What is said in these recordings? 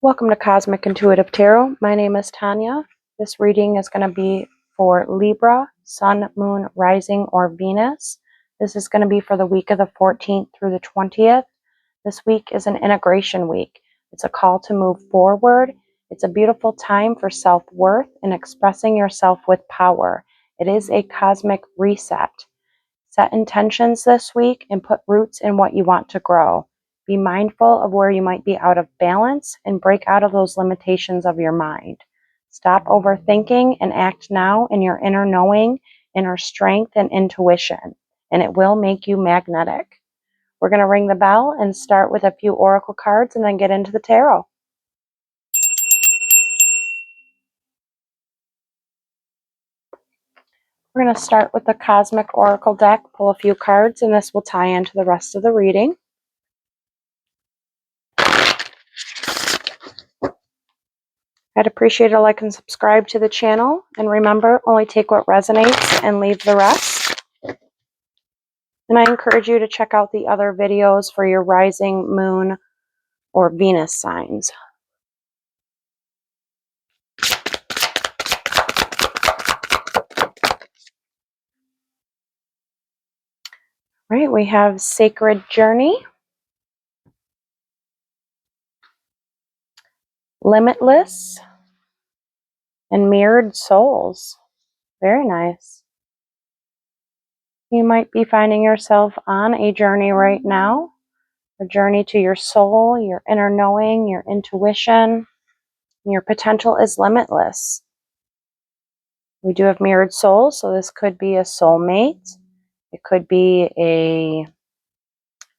Welcome to Cosmic Intuitive Tarot. My name is Tanya. This reading is going to be for Libra, Sun, Moon, Rising, or Venus. This is going to be for the week of the 14th through the 20th. This week is an integration week. It's a call to move forward. It's a beautiful time for self-worth and expressing yourself with power. It is a cosmic reset. Set intentions this week and put roots in what you want to grow. Be mindful of where you might be out of balance and break out of those limitations of your mind. Stop overthinking and act now in your inner knowing, inner strength, and intuition, and it will make you magnetic. We're going to ring the bell and start with a few oracle cards and then get into the tarot. We're going to start with the Cosmic Oracle deck, pull a few cards, and this will tie into the rest of the reading. I'd appreciate a like and subscribe to the channel. And remember, only take what resonates and leave the rest. And I encourage you to check out the other videos for your rising, moon, or Venus signs. All right, we have Sacred Journey, Limitless, and Mirrored Souls. Very nice. You might be finding yourself on a journey right now, a journey to your soul, your inner knowing, your intuition. Your potential is limitless. We do have mirrored souls, so this could be a soulmate. It could be a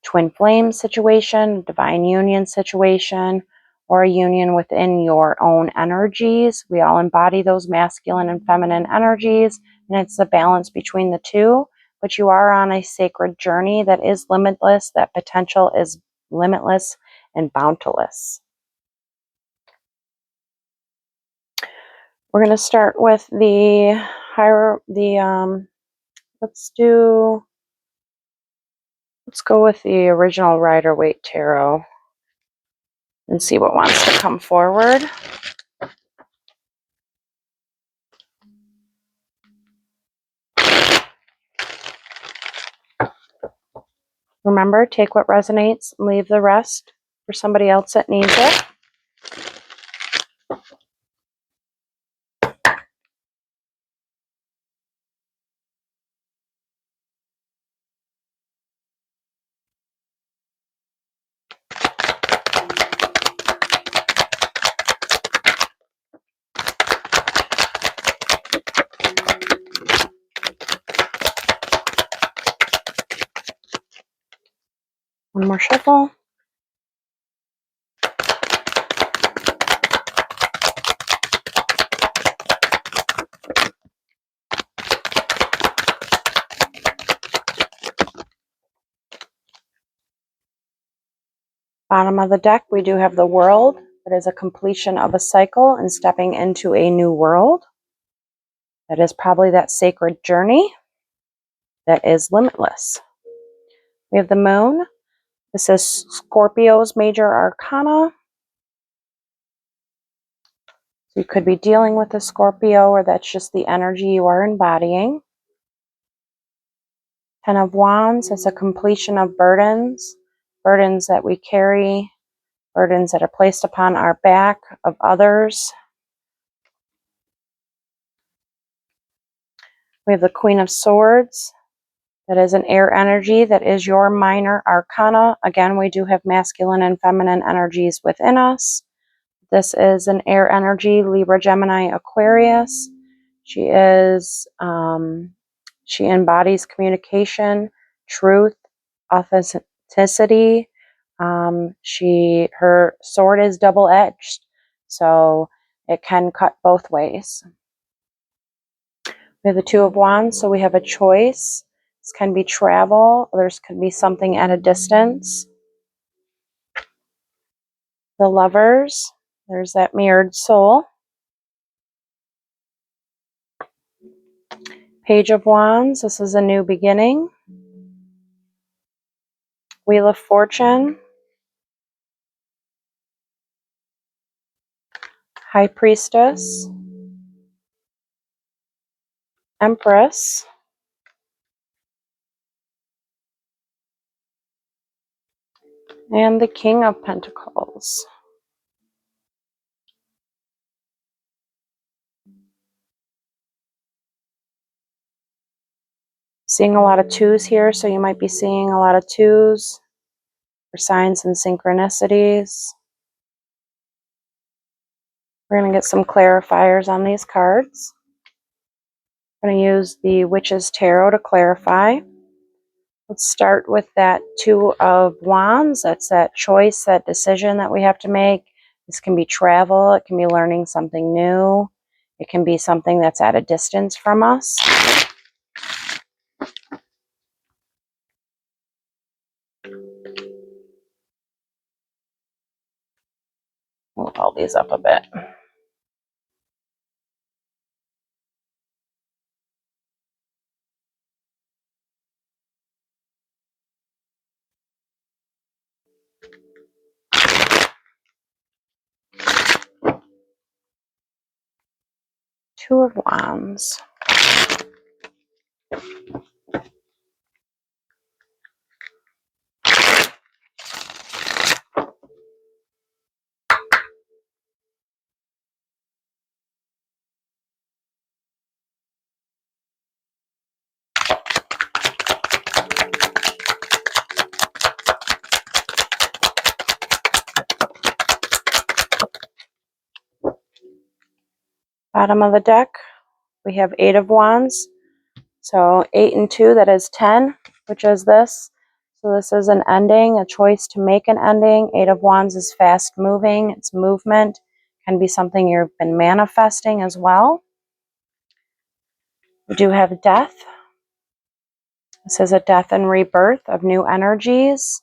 twin flame situation, divine union situation, or a union within your own energies. We all embody those masculine and feminine energies, and it's the balance between the two. But you are on a sacred journey that is limitless. That potential is limitless and boundless. We're going to start with the let's go with the original Rider-Waite Tarot and see what wants to come forward. Remember, take what resonates and leave the rest for somebody else that needs it. One more shuffle. Bottom of the deck, we do have the World. That is a completion of a cycle and stepping into a new world. That is probably that sacred journey that is limitless. We have the Moon. This is Scorpio's major arcana. So you could be dealing with a Scorpio, or that's just the energy you are embodying. Ten of Wands is a completion of burdens, burdens that we carry, burdens that are placed upon our back of others. We have the Queen of Swords. That is an air energy. That is your minor arcana. Again, we do have masculine and feminine energies within us. This is an air energy, Libra, Gemini, Aquarius. She embodies communication, truth, authenticity. Her sword is double-edged, so it can cut both ways. We have the Two of Wands, so we have a choice. This can be travel, others could be something at a distance. The Lovers, there's that mirrored soul. Page of Wands, this is a new beginning. Wheel of Fortune. High Priestess, Empress, and the King of Pentacles. Seeing a lot of twos here, so you might be seeing a lot of twos for signs and synchronicities. We're going to get some clarifiers on these cards. I'm going to use the Witch's Tarot to clarify. Let's start with that Two of Wands. That's that choice, that decision that we have to make. This can be travel. It can be learning something new. It can be something that's at a distance from us. Move all these up a bit. Two of Wands. Bottom of the deck, we have Eight of Wands. So 8 and 2, that is 10, which is this. So this is an ending, a choice to make an ending. Eight of Wands is fast moving. It's movement. Can be something you've been manifesting as well. We do have death. This is a death and rebirth of new energies.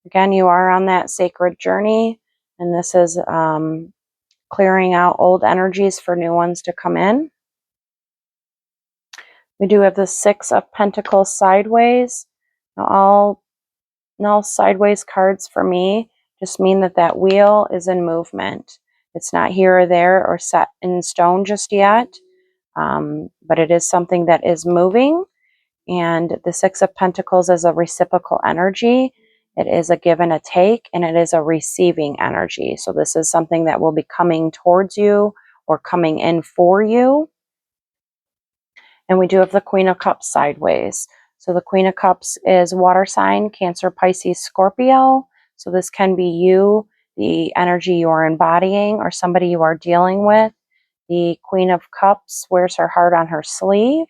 Again, you are on that sacred journey, and this is clearing out old energies for new ones to come in. We do have the Six of Pentacles sideways. Now all sideways cards for me just mean that that wheel is in movement. It's not here or there or set in stone just yet, but it is something that is moving. And the Six of Pentacles is a reciprocal energy. It is a give and a take, and it is a receiving energy. So this is something that will be coming towards you or coming in for you. And we do have the Queen of Cups sideways. So the Queen of Cups is water sign, Cancer, Pisces, Scorpio. So this can be you, the energy you are embodying, or somebody you are dealing with. The Queen of Cups wears her heart on her sleeve.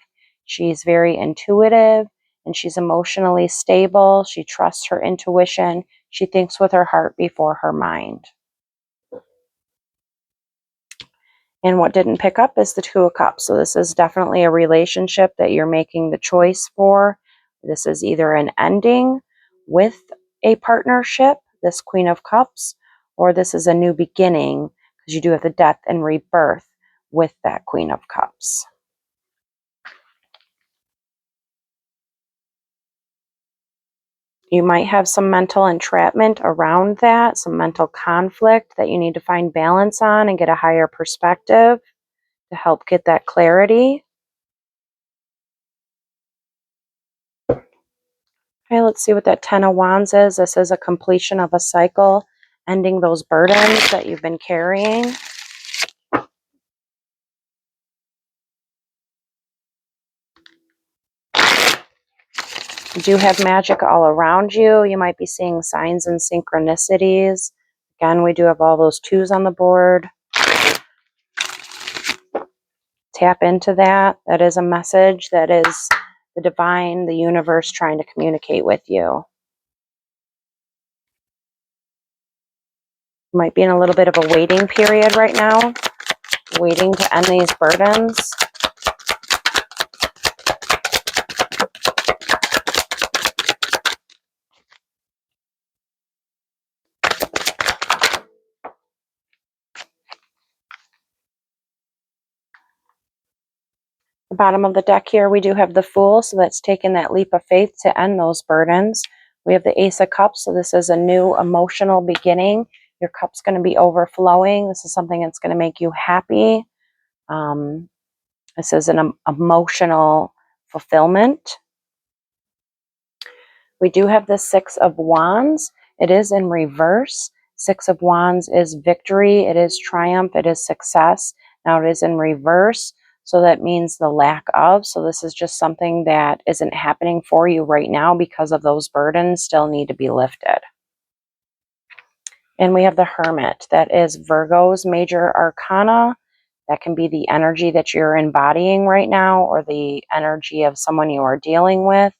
She's very intuitive, and she's emotionally stable. She trusts her intuition. She thinks with her heart before her mind. And what didn't pick up is the Two of Cups. So this is definitely a relationship that you're making the choice for. This is either an ending with a partnership, this Queen of Cups, or this is a new beginning, because you do have the death and rebirth with that Queen of Cups. You might have some mental entrapment around that, some mental conflict that you need to find balance on and get a higher perspective to help get that clarity. Okay, let's see what that Ten of Wands is. This is a completion of a cycle, ending those burdens that you've been carrying. You do have magic all around you. You might be seeing signs and synchronicities. Again, we do have all those twos on the board. Tap into that. That is a message. That is the divine, the universe trying to communicate with you. You might be in a little bit of a waiting period right now, waiting to end these burdens. The bottom of the deck here, we do have the Fool, so that's taking that leap of faith to end those burdens. We have the Ace of Cups, so this is a new emotional beginning. Your cup's going to be overflowing. This is something that's going to make you happy. This is an emotional fulfillment. We do have the Six of Wands. It is in reverse. Six of Wands is victory. It is triumph. It is success. Now it is in reverse. So that means the lack of. So this is just something that isn't happening for you right now because of those burdens still need to be lifted. And we have the Hermit. That is Virgo's major arcana. That can be the energy that you're embodying right now or the energy of someone you are dealing with.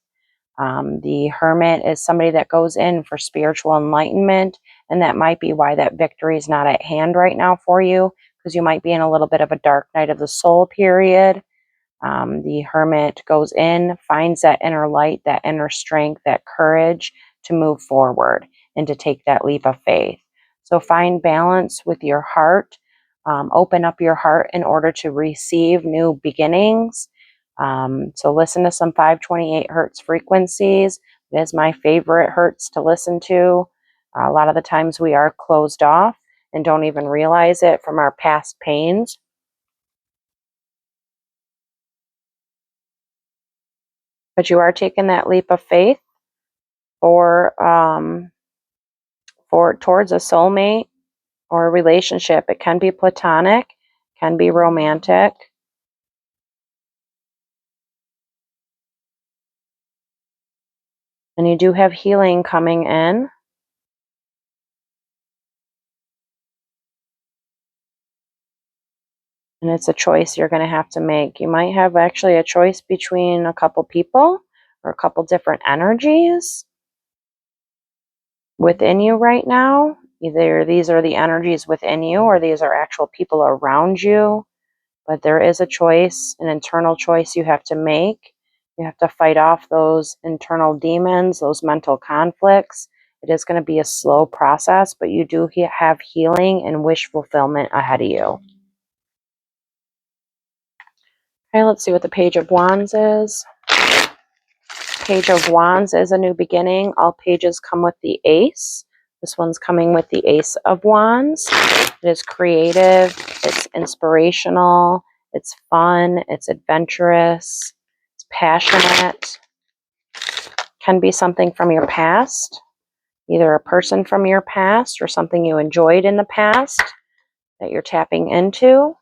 The Hermit is somebody that goes in for spiritual enlightenment, and that might be why that victory is not at hand right now for you, because you might be in a little bit of a dark night of the soul period. The Hermit goes in, finds that inner light, that inner strength, that courage to move forward and to take that leap of faith. So find balance with your heart. Open up your heart in order to receive new beginnings. So listen to some 528 hertz frequencies. It is my favorite hertz to listen to. A lot of the times we are closed off and don't even realize it from our past pains. But you are taking that leap of faith for towards a soulmate or a relationship. It can be platonic, can be romantic. And you do have healing coming in. And it's a choice you're going to have to make. You might have actually a choice between a couple people or a couple different energies within you right now. Either these are the energies within you or these are actual people around you. But there is a choice, an internal choice you have to make. You have to fight off those internal demons, those mental conflicts. It is going to be a slow process, but you do have healing and wish fulfillment ahead of you. Okay, let's see what the Page of Wands is. Page of Wands is a new beginning. All pages come with the Ace. This one's coming with the Ace of Wands. It is creative, it's inspirational, it's fun, it's adventurous, it's passionate. Can be something from your past, either a person from your past or something you enjoyed in the past that you're tapping into.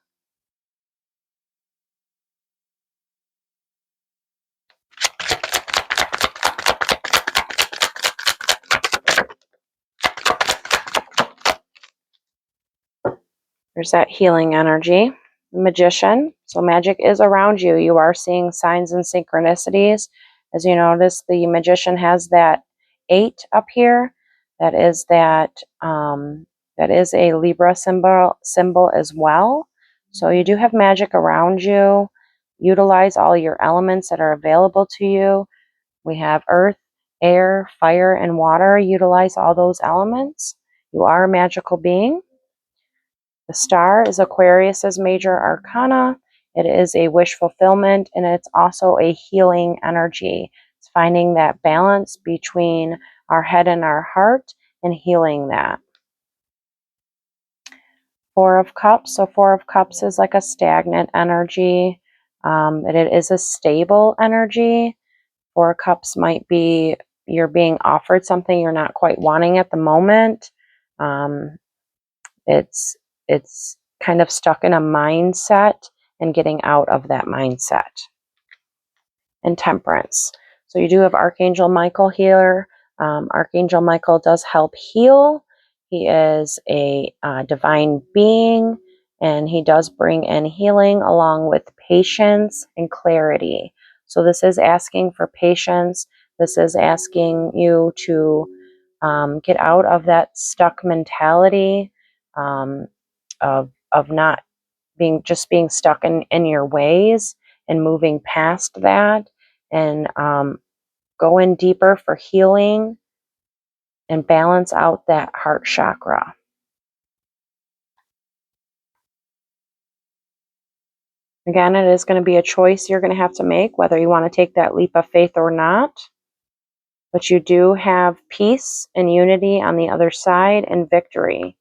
There's that healing energy. Magician. So magic is around you. You are seeing signs and synchronicities. As you notice, the Magician has that 8 up here. That is a Libra symbol as well. So you do have magic around you. Utilize all your elements that are available to you. We have earth, air, fire, and water. Utilize all those elements. You are a magical being. The Star is Aquarius's major arcana. It is a wish fulfillment, and it's also a healing energy. It's finding that balance between our head and our heart and healing that. Four of Cups. So Four of Cups is like a stagnant energy. It is a stable energy. Four of Cups might be you're being offered something you're not quite wanting at the moment. It's kind of stuck in a mindset and getting out of that mindset. And Temperance. So you do have Archangel Michael here. Archangel Michael does help heal. He is a divine being, and he does bring in healing along with patience and clarity. So this is asking for patience. This is asking you to get out of that stuck mentality. Of not being stuck in your ways and moving past that and go in deeper for healing and balance out that heart chakra. Again, it is going to be a choice you're going to have to make whether you want to take that leap of faith or not. But you do have peace and unity on the other side and victory.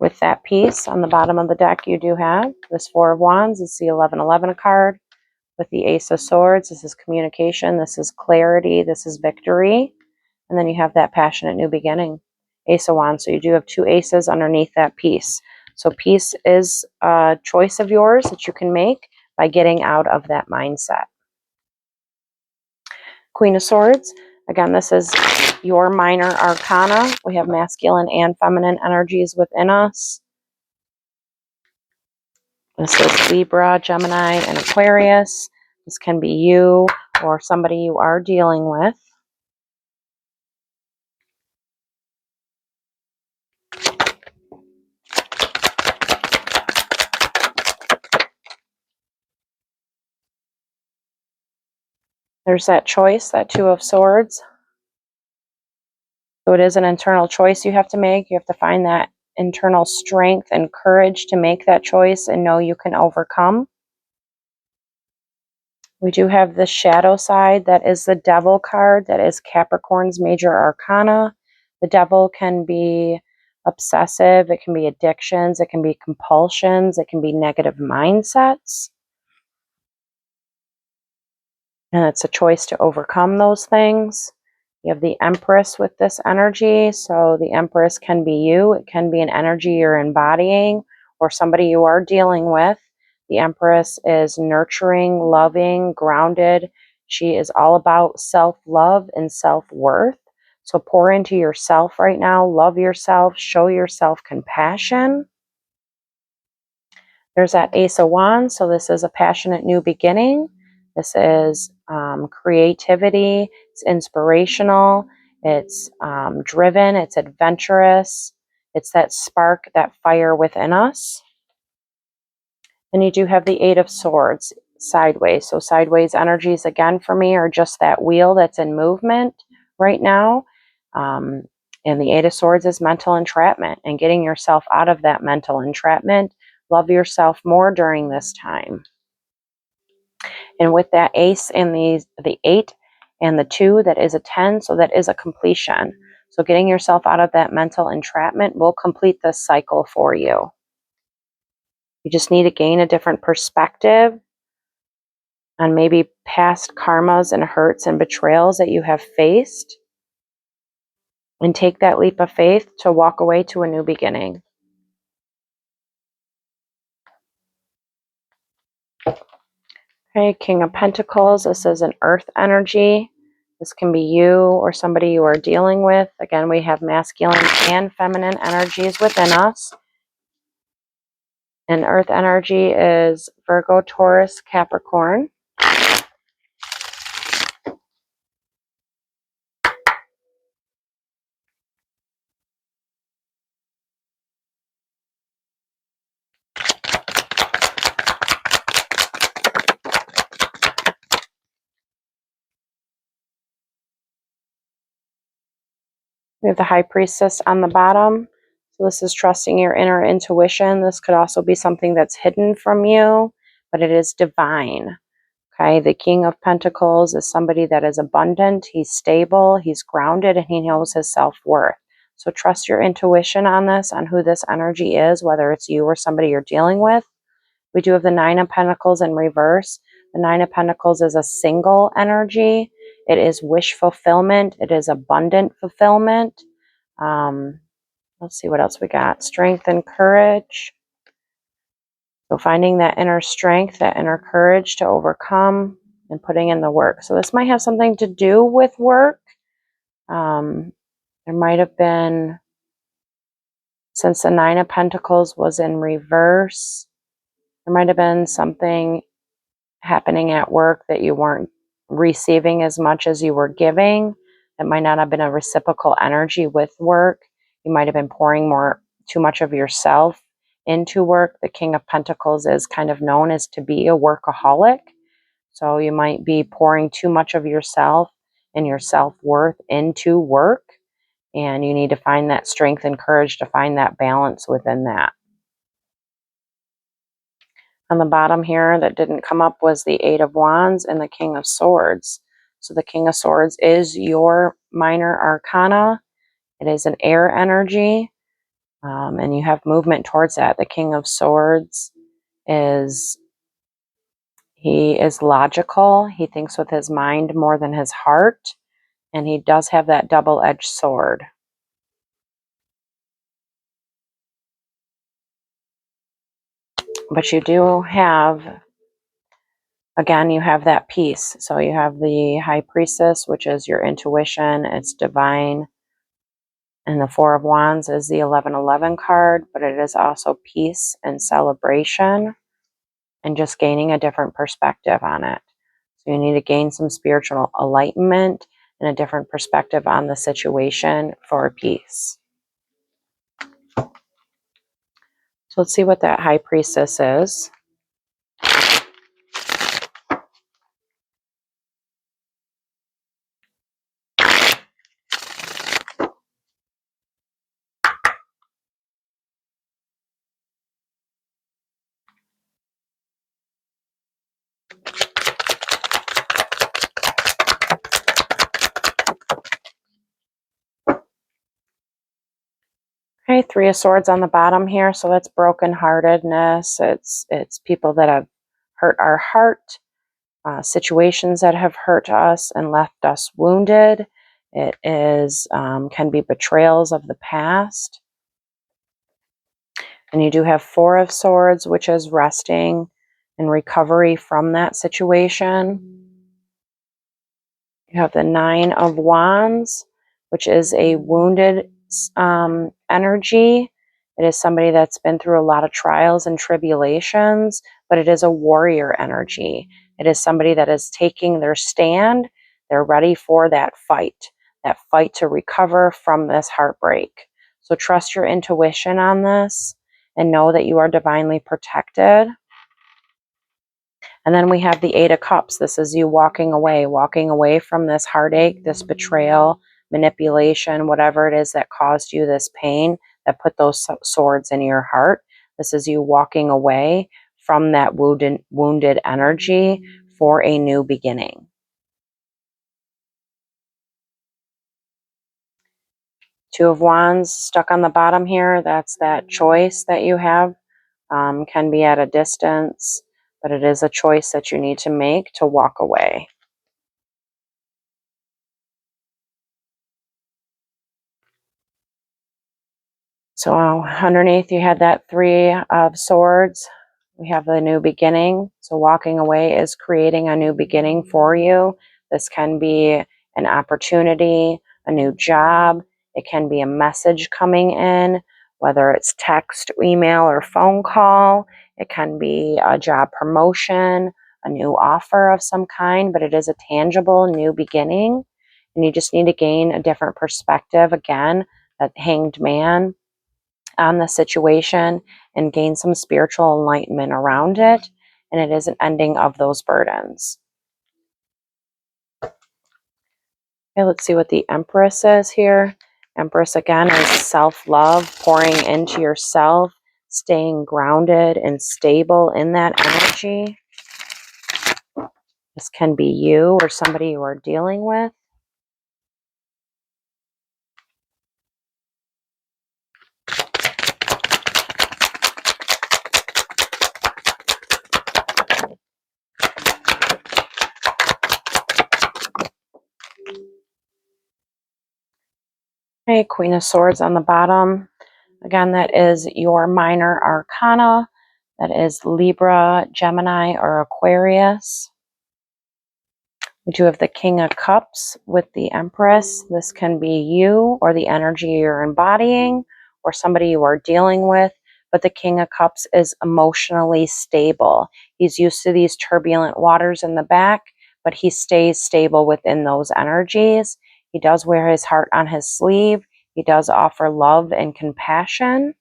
With that piece on the bottom of the deck, you do have this Four of Wands. It's the 1111 card. With the Ace of Swords, this is communication, this is clarity, this is victory. And then you have that passionate new beginning, Ace of Wands. So you do have two aces underneath that piece. So peace is a choice of yours that you can make by getting out of that mindset. Queen of Swords. Again, this is your minor arcana. We have masculine and feminine energies within us. This is Libra, Gemini, and Aquarius. This can be you or somebody you are dealing with. There's that choice, that Two of Swords. So it is an internal choice you have to make. You have to find that internal strength and courage to make that choice and know you can overcome. We do have the shadow side. That is the Devil card. That is Capricorn's major arcana. The Devil can be obsessive. It can be addictions. It can be compulsions. It can be negative mindsets. And it's a choice to overcome those things. You have the Empress with this energy. So the Empress can be you. It can be an energy you're embodying or somebody you are dealing with. The Empress is nurturing, loving, grounded. She is all about self-love and self-worth. So pour into yourself right now. Love yourself. Show yourself compassion. There's that Ace of Wands. So this is a passionate new beginning. This is creativity. It's inspirational. It's driven. It's adventurous. It's that spark, that fire within us. And you do have the Eight of Swords sideways. So sideways energies, again, for me, are just that wheel that's in movement right now. And the Eight of Swords is mental entrapment and getting yourself out of that mental entrapment. Love yourself more during this time. And with that ace and the 8 and the 2, that is a 10. So that is a completion. So getting yourself out of that mental entrapment will complete this cycle for you. You just need to gain a different perspective on maybe past karmas and hurts and betrayals that you have faced. And take that leap of faith to walk away to a new beginning. Okay, King of Pentacles. This is an earth energy. This can be you or somebody you are dealing with. Again, we have masculine and feminine energies within us. And earth energy is Virgo, Taurus, Capricorn. We have the High Priestess on the bottom. So this is trusting your inner intuition. This could also be something that's hidden from you, but it is divine. Okay, the King of Pentacles is somebody that is abundant. He's stable, he's grounded, and he knows his self-worth. So trust your intuition on this, on who this energy is, whether it's you or somebody you're dealing with. We do have the Nine of Pentacles in reverse. The Nine of Pentacles is a single energy. It is wish fulfillment. It is abundant fulfillment. Let's see what else we got. Strength and courage. So finding that inner strength, that inner courage to overcome and putting in the work. So this might have something to do with work. There might have been, since the Nine of Pentacles was in reverse, there might have been something happening at work that you weren't receiving as much as you were giving. It might not have been a reciprocal energy with work. You might have been pouring too much of yourself into work. The King of Pentacles is kind of known as to be a workaholic. So you might be pouring too much of yourself and your self-worth into work. And you need to find that strength and courage to find that balance within that. On the bottom here that didn't come up was the Eight of Wands and the King of Swords. So the King of Swords is your minor arcana. It is an air energy. And you have movement towards that. The King of Swords he is logical. He thinks with his mind more than his heart. And he does have that double-edged sword. But you do have, again, you have that peace. So you have the High Priestess, which is your intuition. It's divine. And the Four of Wands is the 1111 card, but it is also peace and celebration and just gaining a different perspective on it. So you need to gain some spiritual enlightenment and a different perspective on the situation for peace. So let's see what that High Priestess is. Okay, Three of Swords on the bottom here. So that's brokenheartedness. It's people that have hurt our heart, situations that have hurt us and left us wounded. It is can be betrayals of the past. And you do have Four of Swords, which is resting and recovery from that situation. You have the Nine of Wands, which is a wounded energy. It is somebody that's been through a lot of trials and tribulations, but it is a warrior energy. It is somebody that is taking their stand. They're ready for that fight to recover from this heartbreak. So trust your intuition on this and know that you are divinely protected. And then we have the Eight of Cups. This is you walking away from this heartache, this betrayal, manipulation, whatever it is that caused you this pain, that put those swords in your heart. This is you walking away from that wounded energy for a new beginning. Two of Wands stuck on the bottom here. That's that choice that you have. Can be at a distance, but it is a choice that you need to make to walk away. So underneath you had that Three of Swords. We have the new beginning. So walking away is creating a new beginning for you. This can be an opportunity, a new job. It can be a message coming in, whether it's text, email, or phone call. It can be a job promotion, a new offer of some kind, but it is a tangible new beginning. And you just need to gain a different perspective. Again, that Hanged Man on the situation and gain some spiritual enlightenment around it. And it is an ending of those burdens. Okay, let's see what the Empress is here. Empress, again, is self-love, pouring into yourself, staying grounded and stable in that energy. This can be you or somebody you are dealing with. Okay, Queen of Swords on the bottom. Again, that is your minor arcana. That is Libra, Gemini, or Aquarius. We do have the King of Cups with the Empress. This can be you or the energy you're embodying or somebody you are dealing with. But the King of Cups is emotionally stable. He's used to these turbulent waters in the back, but he stays stable within those energies. He does wear his heart on his sleeve. He does offer love and compassion.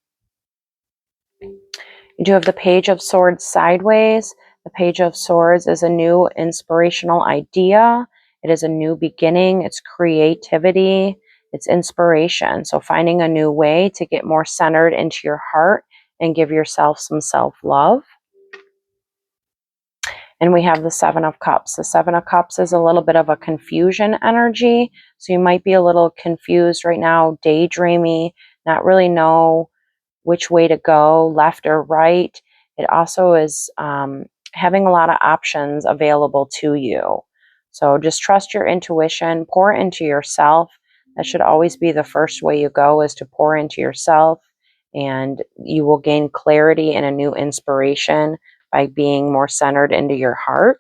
You do have the Page of Swords sideways. The Page of Swords is a new inspirational idea. It is a new beginning. It's creativity. It's inspiration. So finding a new way to get more centered into your heart and give yourself some self-love. And we have the Seven of Cups. The Seven of Cups is a little bit of a confusion energy. So you might be a little confused right now, daydreamy, not really know which way to go, left or right. It also is having a lot of options available to you. So just trust your intuition, pour into yourself. That should always be the first way you go, is to pour into yourself, and you will gain clarity and a new inspiration by being more centered into your heart.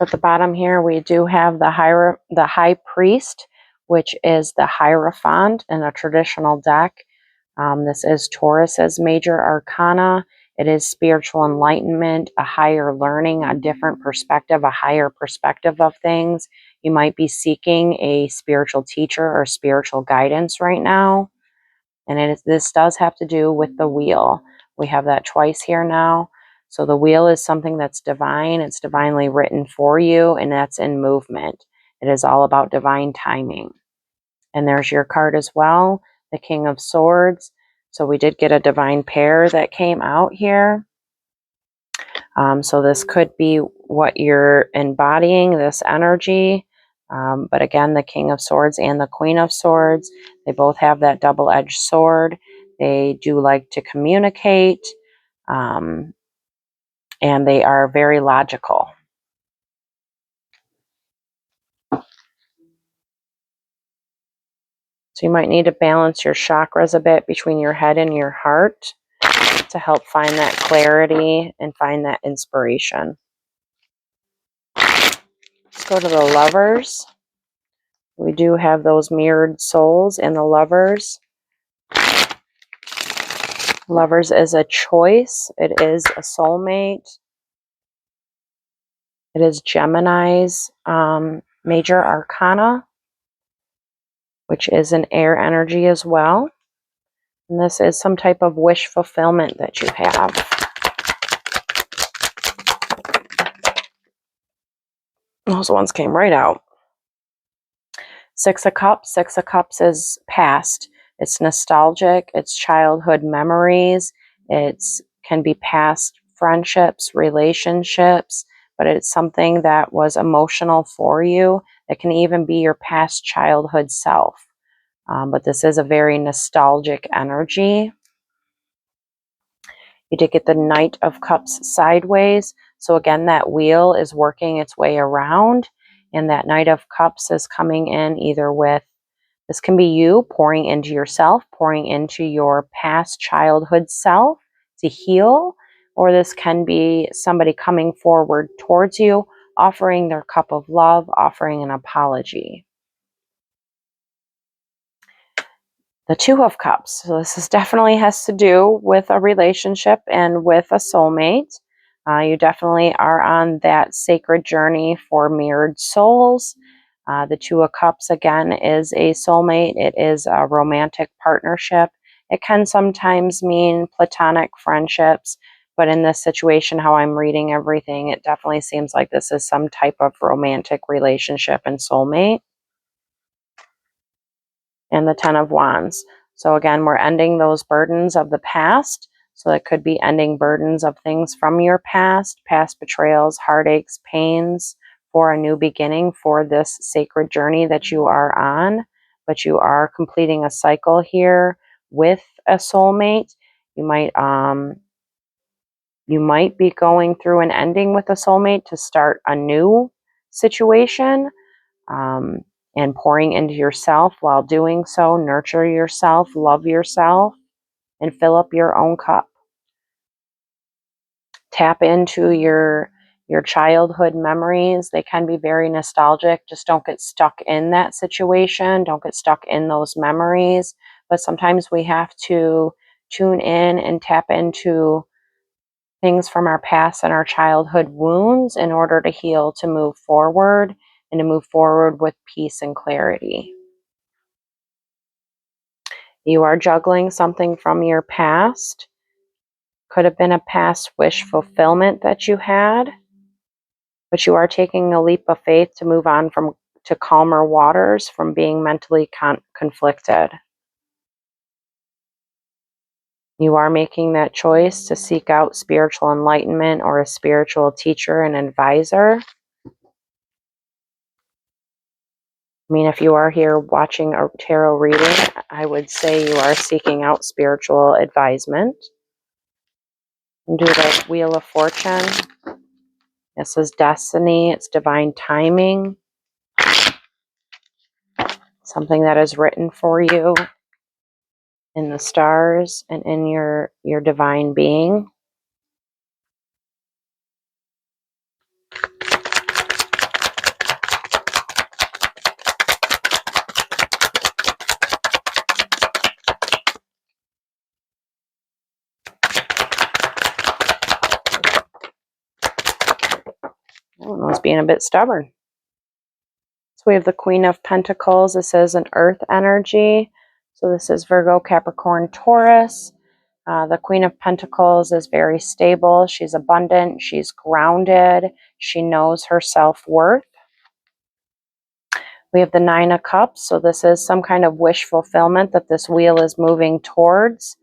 So at the bottom here, we do have the high priest, which is the Hierophant in a traditional deck. This is Taurus's major arcana. It is spiritual enlightenment, a higher learning, a different perspective, a higher perspective of things. You might be seeking a spiritual teacher or spiritual guidance right now. And this does have to do with the wheel. We have that twice here now. So the wheel is something that's divine. It's divinely written for you, and that's in movement. It is all about divine timing. And there's your card as well, the King of Swords. So we did get a divine pair that came out here. So this could be what you're embodying, this energy. But again, the King of Swords and the Queen of Swords, they both have that double-edged sword. They do like to communicate, and they are very logical. So you might need to balance your chakras a bit between your head and your heart to help find that clarity and find that inspiration. Let's go to the Lovers. We do have those mirrored souls in the Lovers. Lovers is a choice. It is a soulmate. It is Gemini's major arcana, which is an air energy as well. And this is some type of wish fulfillment that you have. Those ones came right out. Six of Cups. Six of Cups is past. It's nostalgic. It's childhood memories. It can be past friendships, relationships, but it's something that was emotional for you. It can even be your past childhood self. But this is a very nostalgic energy. You did get the Knight of Cups sideways. So again, that wheel is working its way around, and that Knight of Cups is coming in either with, this can be you pouring into yourself, pouring into your past childhood self to heal, or this can be somebody coming forward towards you, offering their cup of love, offering an apology. The Two of Cups. So this definitely has to do with a relationship and with a soulmate. You definitely are on that sacred journey for mirrored souls. The Two of Cups, again, is a soulmate. It is a romantic partnership. It can sometimes mean platonic friendships, but in this situation, how I'm reading everything, it definitely seems like this is some type of romantic relationship and soulmate. And the Ten of Wands. So again, we're ending those burdens of the past. So it could be ending burdens of things from your past betrayals, heartaches, pains, for a new beginning for this sacred journey that you are on. But you are completing a cycle here with a soulmate. You might be going through an ending with a soulmate to start a new situation. And pouring into yourself while doing so. Nurture yourself, love yourself, and fill up your own cup. Tap into your childhood memories. They can be very nostalgic. Just don't get stuck in that situation. Don't get stuck in those memories. But sometimes we have to tune in and tap into things from our past and our childhood wounds in order to heal, to move forward, and to move forward with peace and clarity. You are juggling something from your past. Could have been a past wish fulfillment that you had, but you are taking a leap of faith to move on to calmer waters from being mentally conflicted. You are making that choice to seek out spiritual enlightenment or a spiritual teacher and advisor. I mean, if you are here watching a tarot reading, I would say you are seeking out spiritual advisement. And do the Wheel of Fortune. This is destiny. It's divine timing. Something that is written for you in the stars and in your divine being. I don't know, it's being a bit stubborn. So we have the Queen of Pentacles. This is an earth energy. So this is Virgo, Capricorn, Taurus. The Queen of Pentacles is very stable. She's abundant. She's grounded. She knows her self-worth. We have the Nine of Cups. So this is some kind of wish fulfillment that this wheel is moving towards.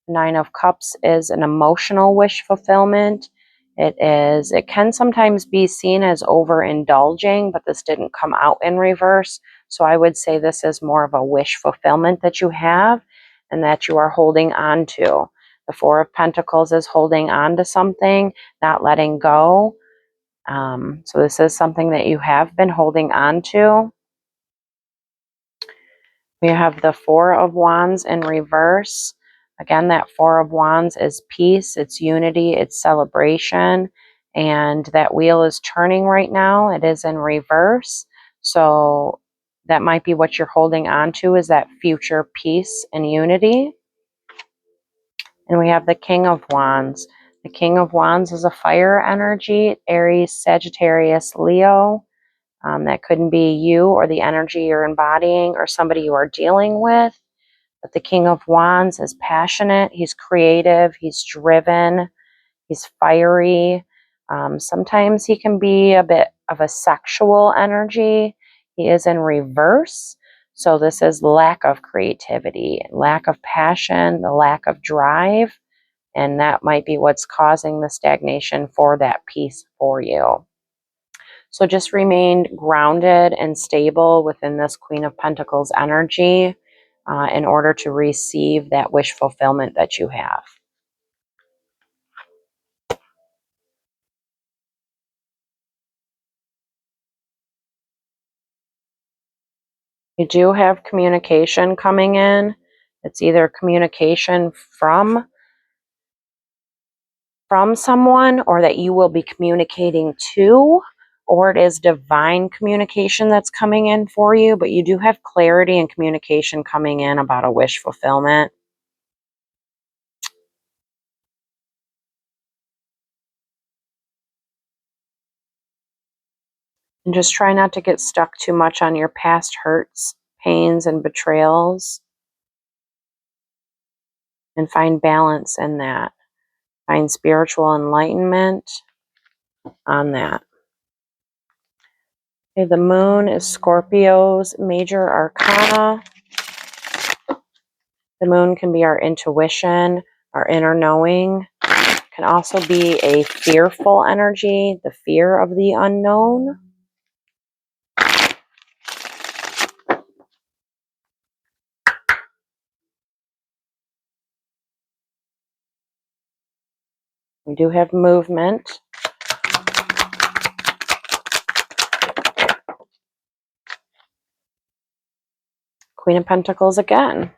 Nine of Cups is an emotional wish fulfillment. It can sometimes be seen as overindulging, but this didn't come out in reverse. So I would say this is more of a wish fulfillment that you have and that you are holding on to. The Four of Pentacles is holding on to something, not letting go. So this is something that you have been holding on to. We have the Four of Wands in reverse. Again, that Four of Wands is peace, it's unity, it's celebration. And that wheel is turning right now. It is in reverse. So that might be what you're holding on to, is that future peace and unity. And we have the King of Wands. The King of Wands is a fire energy, Aries, Sagittarius, Leo. That couldn't be you or the energy you're embodying or somebody you are dealing with. But the King of Wands is passionate. He's creative. He's driven. He's fiery. Sometimes he can be a bit of a sexual energy. He is in reverse. So this is lack of creativity, lack of passion, the lack of drive. And that might be what's causing the stagnation for that piece for you. So just remain grounded and stable within this Queen of Pentacles energy in order to receive that wish fulfillment that you have. You do have communication coming in. It's either communication from someone, or that you will be communicating to, or it is divine communication that's coming in for you, but you do have clarity and communication coming in about a wish fulfillment. And just try not to get stuck too much on your past hurts, pains, and betrayals. And find balance in that. Find spiritual enlightenment on that. Okay, the moon is Scorpio's major arcana. The moon can be our intuition, our inner knowing. It can also be a fearful energy, the fear of the unknown. We do have movement. Queen of Pentacles again.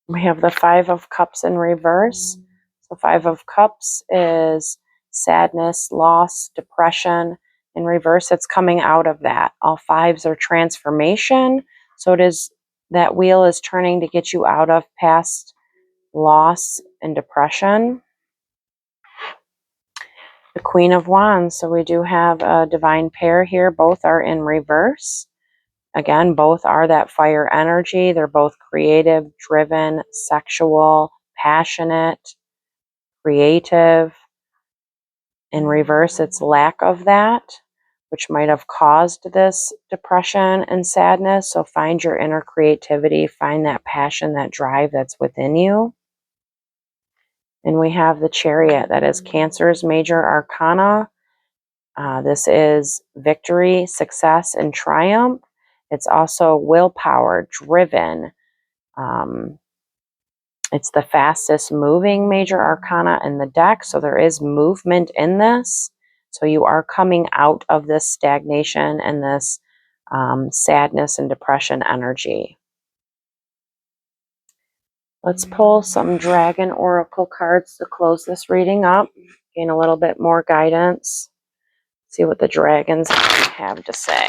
We have the Five of Cups in reverse. So Five of Cups is sadness, loss, depression. In reverse, it's coming out of that. All fives are transformation. So it is, that wheel is turning to get you out of past loss and depression. The Queen of Wands. So we do have a divine pair here. Both are in reverse. Again, both are that fire energy. They're both creative, driven, sexual, passionate, creative. In reverse, it's lack of that. which might have caused this depression and sadness. So find your inner creativity, find that passion, that drive that's within you. And we have the Chariot, that is Cancer's major arcana. This is victory, success, and triumph. It's also willpower, driven. It's the fastest moving major arcana in the deck, so there is movement in this. So you are coming out of this stagnation and this sadness and depression energy. Let's pull some Dragon Oracle cards to close this reading up, gain a little bit more guidance, see what the dragons have to say.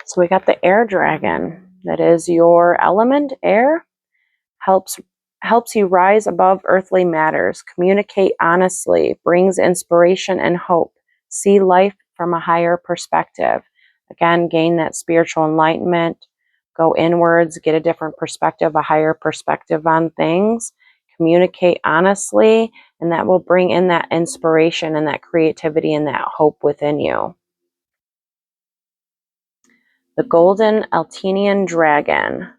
So we got the Air Dragon. That is your element, air. Helps you rise above earthly matters, communicate honestly, brings inspiration and hope, see life from a higher perspective. Again, gain that spiritual enlightenment, go inwards, get a different perspective, a higher perspective on things, communicate honestly, and that will bring in that inspiration and that creativity and that hope within you. The Golden Altinian Dragon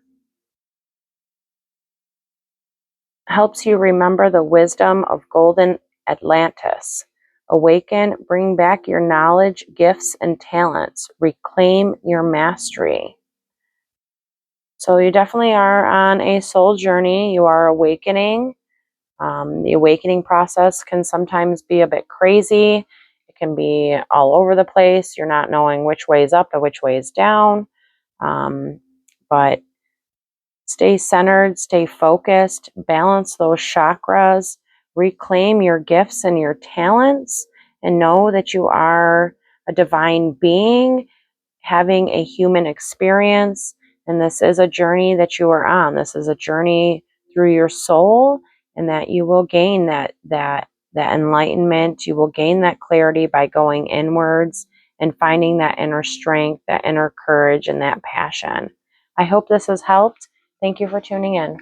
helps you remember the wisdom of golden Atlantis. Awaken, bring back your knowledge, gifts, and talents. Reclaim your mastery. So you definitely are on a soul journey. You are awakening. The awakening process can sometimes be a bit crazy. It can be all over the place. You're not knowing which way is up and which way is down. But stay centered, stay focused, balance those chakras, reclaim your gifts and your talents, and know that you are a divine being having a human experience. And this is a journey that you are on. This is a journey through your soul, and that you will gain that enlightenment. You will gain that clarity by going inwards and finding that inner strength, that inner courage, and that passion. I hope this has helped. Thank you for tuning in.